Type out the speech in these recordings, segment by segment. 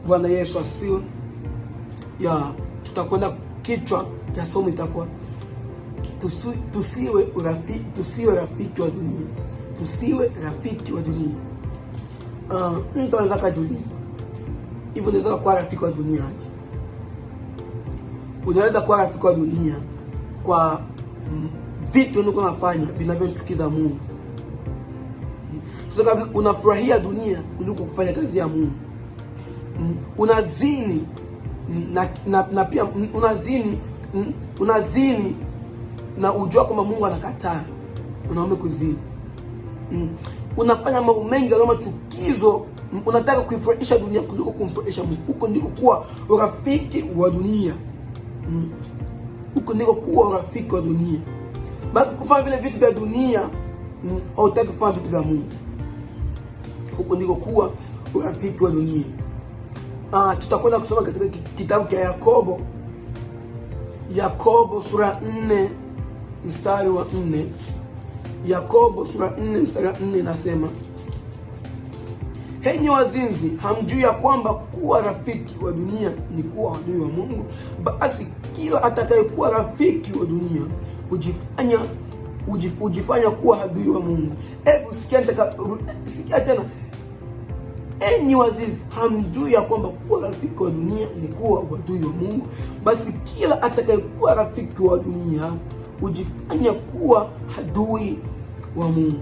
Bwana Yesu asifiwe. Tutakwenda kichwa cha somo itakuwa tusiwe rafiki wa dunia. Tusiwe rafiki wa dunia. Mtu anaweza kujiuliza, hivyo unaweza kuwa rafiki wa dunia aje? Unaweza kuwa rafiki wa dunia kwa vitu unafanya vinavyochukiza Mungu. Unafurahia dunia kuliko kufanya kazi ya Mungu. Unazini na pia unazini na ujua kwamba Mungu anakataa. Unaomba kuzini. Unafanya mambo mengi yale machukizo, unataka kuifurahisha dunia kuliko kumfurahisha Mungu. Huko ndiko kuwa rafiki wa dunia. Huko ndiko kuwa rafiki wa dunia. Basi kufanya vile vitu vya dunia, hautaki kufanya vitu vya Mungu. Huko ndiko kuwa rafiki wa dunia. Tutakwenda kusoma katika kitabu cha Yakobo sura 4 mstari wa 4. Yakobo sura 4 mstari wa 4 nasema, henyi wazinzi, hamjui ya kwamba kuwa rafiki wa dunia ni kuwa adui wa Mungu? Basi kila atakayekuwa rafiki wa dunia hujifanya kuwa adui wa Mungu. Hebu sikia tena. Enyi wazinzi, hamjui ya kwamba kuwa rafiki wa dunia ni kuwa adui wa Mungu? Basi kila atakayekuwa rafiki wa dunia hujifanya kuwa adui wa Mungu.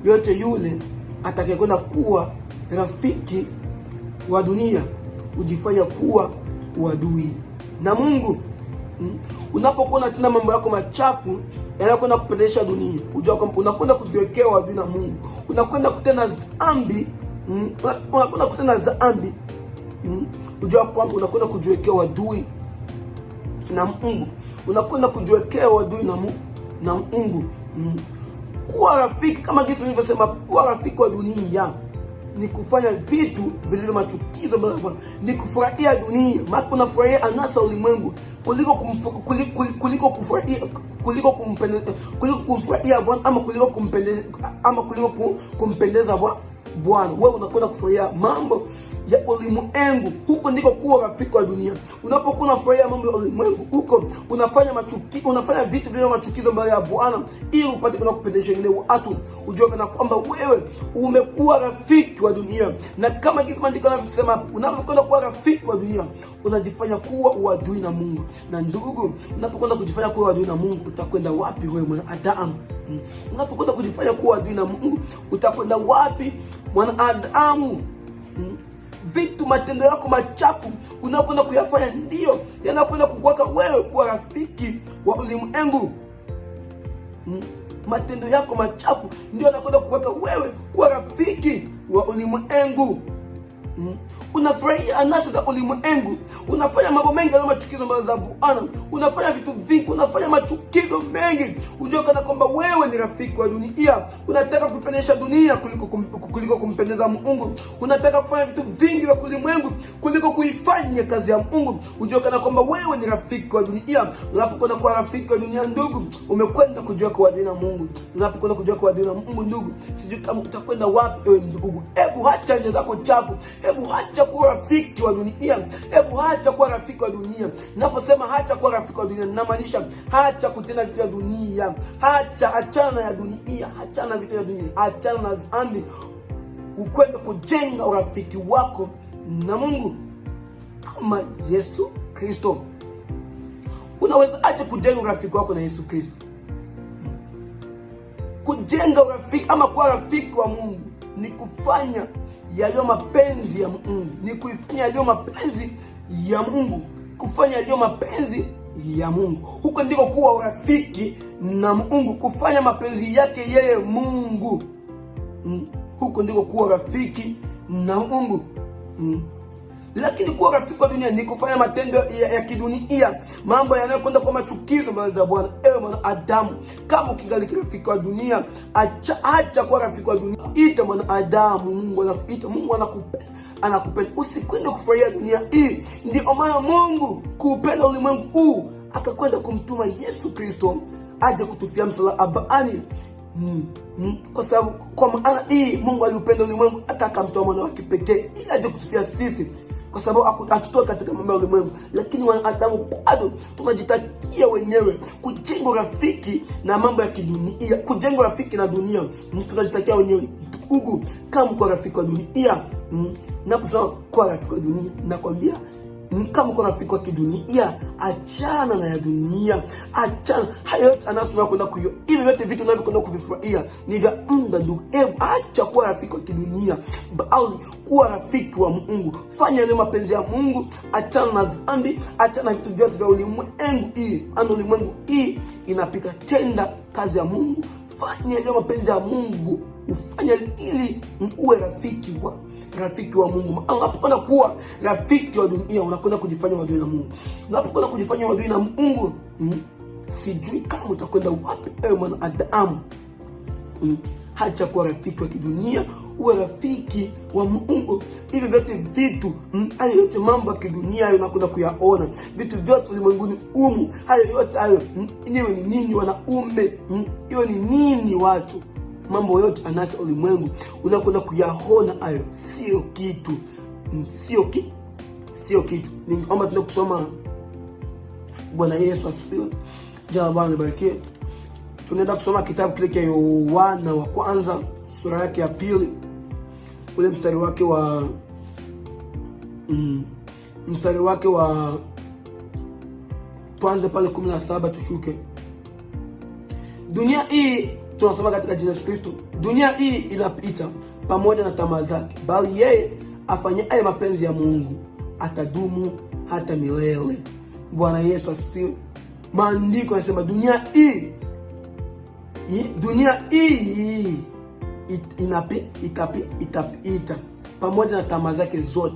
Yote yule atakayekwenda kuwa rafiki wa dunia hujifanya kuwa uadui na Mungu. Unapokuwa unatenda mambo yako machafu yanayokwenda kupendesha dunia, unajua kwamba unakwenda kujiwekea uadui na Mungu. Unakwenda kutenda dhambi, unajua kwamba unakwenda kujiwekea uadui na Mungu. Unakwenda kujiwekea uadui na Mungu. Kuwa rafiki, kama jinsi nilivyosema, kuwa rafiki wa dunia ni kufanya vitu vilivyo machukizo mbele za Bwana, ni kufurahia dunia. Maana unafurahia anasa ulimwengu kuliko kumfurahia Bwana, ama kuliko kumpendeza Bwana. Wewe unakwenda kufurahia mambo ya ulimwengu. Huko ndiko kuwa rafiki wa dunia. Unapokuwa unafurahia mambo ya ulimwengu, huko unafanya vitu vile machukizo mbele ya Bwana ili upate kuna kupendesha wengine watu. Ujue kana kwamba wewe umekuwa rafiki wa dunia. Na kama jinsi maandiko yanavyosema, unapokwenda kuwa rafiki wa dunia, unajifanya kuwa uadui na Mungu. Na ndugu, unapokwenda kujifanya kuwa uadui na Mungu, utakwenda wapi wewe mwanadamu? Unapokwenda kujifanya kuwa uadui na Mungu, utakwenda wapi mwanadamu? Matendo yako machafu unakwenda kuyafanya ndio yanakwenda kukuweka wewe kuwa rafiki wa ulimwengu. Matendo yako machafu ndio yanakwenda kukuweka wewe kuwa rafiki wa ulimwengu. Unafurahia anasa za ulimwengu, unafanya mambo mengi ya machukizo mbele za Bwana, unafanya vitu vingi, unafanya machukizo mengi. Unajua kana kwamba wewe ni rafiki wa dunia. Unataka kupendeza dunia kuliko kumpendeza Mungu. Unataka kufanya vitu vingi vya ulimwengu kuliko kuifanya kazi ya Mungu. Unajua kana kwamba wewe ni rafiki wa dunia. Unapokwenda kuwa rafiki wa dunia, ndugu, umekwenda kujua kwa dini ya Mungu. Unapokwenda kujua kwa dini ya Mungu, ndugu, sijui kama utakwenda wapi wewe ndugu. Hebu acha njia zako chafu. Hebu acha kuwa rafiki wa dunia. Hebu acha kuwa rafiki wa dunia. Naposema acha kuwa rafiki wa dunia, ninamaanisha acha kutenda vitu vya dunia. Achana ya dunia, achana na vitu vya dunia, achana na dhambi. Ukwenda kujenga urafiki wako na Mungu kama Yesu Kristo. Unaweza aje kujenga urafiki wako na Yesu Kristo? Kujenga urafiki ama kuwa rafiki wa Mungu ni kufanya yaliyo mapenzi ya Mungu, ni kuifanya yaliyo mapenzi ya Mungu, kufanya yaliyo mapenzi ya Mungu. Huko ndiko kuwa urafiki na Mungu, kufanya mapenzi yake yeye Mungu. Huko ndiko kuwa rafiki na Mungu. Lakini kuwa rafiki wa dunia ni kufanya matendo ya kidunia, mambo yanayokwenda kwa machukizo mbele za Bwana. Ewe mwanadamu, kama ukigali rafiki wa dunia, acha kuwa rafiki wa dunia. Ita mwanadamu, Mungu anakuita, Mungu anakupenda. Usikwende kufurahia dunia hii. Ndio maana Mungu kuupenda ulimwengu huu akakwenda kumtuma Yesu Kristo aje kutufia msalabani. Kwa sababu kwa maana hii Mungu aliupenda ulimwengu hata akamtoa mwana wake pekee ili aje kutufia sisi. kwa sababu hatutoka katika mambo ya ulimwengu. Lakini wanadamu bado tunajitakia wenyewe kujenga rafiki na mambo ya kidunia, kujenga rafiki na dunia. Tunajitakia wenyewe. Ndugu, kama kwa rafiki wa dunia, na kusema kwa rafiki wa dunia, nakwambia kama uko rafiki wa kidunia, achana na ya dunia. Achana hayo yote anasema kwenda kuyo. Hivi vyote vitu unavyokwenda kuvifurahia ni vya muda ndugu. Acha kuwa rafiki wa kidunia, bali kuwa rafiki wa Mungu. Fanya ile mapenzi ya Mungu, achana na dhambi, achana na vitu vyote vya ulimwengu hii. Ulimwengu hii inapita, tenda kazi ya Mungu. Fanya ile mapenzi ya Mungu, ufanye ili uwe rafiki wa Mungu. Unapokwenda kuwa rafiki wa dunia, unakwenda kujifanya wadui na Mungu. Unapokwenda kujifanya wadui na Mungu, sijui kama utakwenda wapi ewe mwanadamu. Hacha kuwa rafiki wa kidunia, uwe rafiki wa Mungu. Hivi vyote vitu, hayo yote mambo ya kidunia hayo unakwenda kuyaona. Vitu vyote ulimwenguni hayo yote hayo, niwe ni nini wanaume, hiyo ni nini watu, mambo yote anasa ulimwengu unakwenda kuyaona, hayo sio kitu, sio kitu. Ningeomba tunakusoma. Bwana Yesu asifiwe. Jana Bwana nibariki. Tunaenda kusoma kitabu kile cha Yohana wa kwanza sura yake ya 2, ule mstari wake wa tuanze pale 17 tushuke. Dunia hii, tunasoma katika jina la Kristo, dunia hii inapita pamoja na tamaa zake, bali yeye afanyaye mapenzi ya Mungu atadumu hata milele. Bwana Yesu asifiwe. Maandiko yanasema dunia hii itapita pamoja na tamaa zake zote,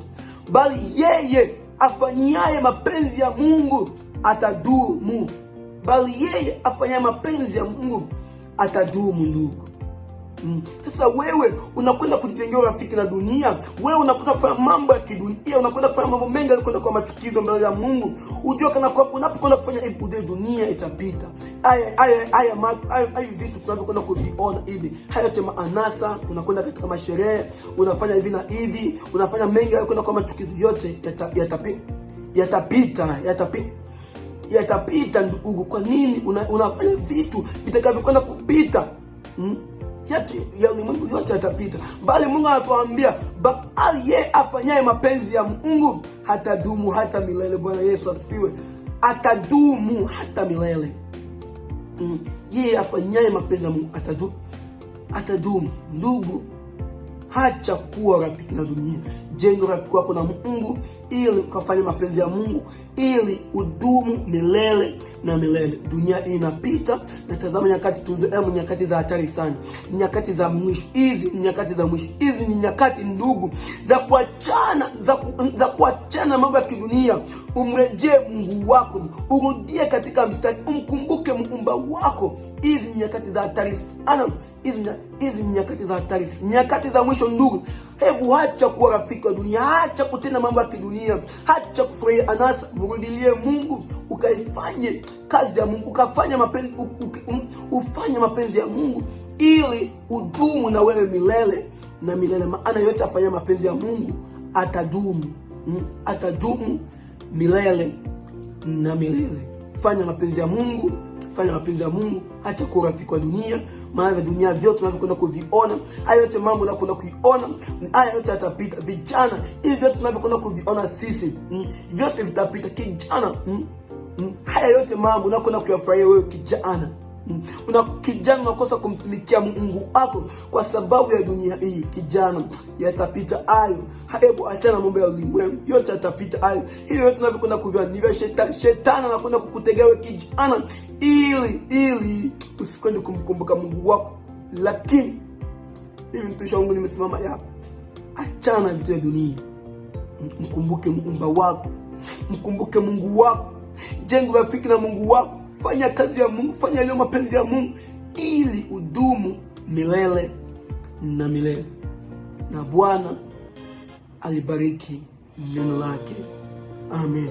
bali yeye afanyaye mapenzi ya Mungu atadumu. Bali yeye afanyaye mapenzi ya Mungu atadumu, ndugu. Sasa wewe unakwenda kujijengea rafiki na dunia, wewe unakwenda kufanya mambo ya kidunia, unakwenda kufanya mambo mengi yanakwenda kwa machukizo mbele ya Mungu. Unajua kana kwa unapokwenda kufanya hivi, dunia itapita. Haya vitu tunavyokwenda kuviona hivi, haya yote maanasa, unakwenda katika masherehe, unafanya hivi na hivi, unafanya mengi yanakwenda kwa machukizo, yote yatapita ndugu. Kwa nini unafanya vitu vitakavyokwenda kupita? Ya ulimwengu yote yatapita, bali Mungu anatuambia bali yeye afanyaye mapenzi ya Mungu hatadumu hata milele. Bwana Yesu asifiwe. Atadumu hata milele. Yeye afanyaye mapenzi ya Mungu atadumu. Ndugu, hacha kuwa rafiki na dunia. Jenga rafiki wako na Mungu ili ukafanye mapenzi ya Mungu, ili udumu milele na milele. Dunia hii inapita, na tazama nyakati za hatari sana. Nyakati za mwisho. Hizi nyakati za mwisho. Hizi ni nyakati ndugu za kuachana mambo ya kidunia. Umrejee Mungu wako, urudie katika mstari, umkumbuke Muumba wako. Hizi ni nyakati za hatari sana. Hizi ni nyakati za hatari, nyakati za mwisho ndugu. Hebu acha kuwa rafiki wa dunia, acha kutenda mambo ya kidunia, acha kufurahia anasa, mrudilie Mungu, ukaifanye kazi ya Mungu, ukafanya mapenzi, ufanye mapenzi ya Mungu ili udumu na wewe milele na milele. Maana yote afanya mapenzi ya Mungu atadumu milele na milele. Fanya mapenzi ya Mungu, acha kuwa rafiki wa dunia. Maana dunia vyote tunavyokwenda kuviona, haya yote mambo unakwenda kuiona, haya yote yatapita. Vijana, hivi vyote tunavyokwenda kuviona sisi, vyote vitapita kijana. Haya yote mambo unakwenda kuyafurahia wewe kijana. Kijana unakosa kumtumikia Mungu wako kwa sababu ya dunia hii. Kijana, yatapita hayo. Hebu achana mambo ya ulimwengu, yote yatapita hayo. Hiyo yote tunavyokwenda kuviona ni vya shetani anakwenda kukutegea wewe kijana, ili usikwende kumkumbuka Mungu wako. Lakini hivi mtumishi wangu nimesimama hapa, achana vitu vya dunia, mkumbuke Muumba wako, mkumbuke Mungu wako, jenga rafiki na Mungu wako. Fanya kazi ya Mungu, fanya ile mapenzi ya Mungu ili udumu milele na milele. Na Bwana alibariki neno lake. Amen.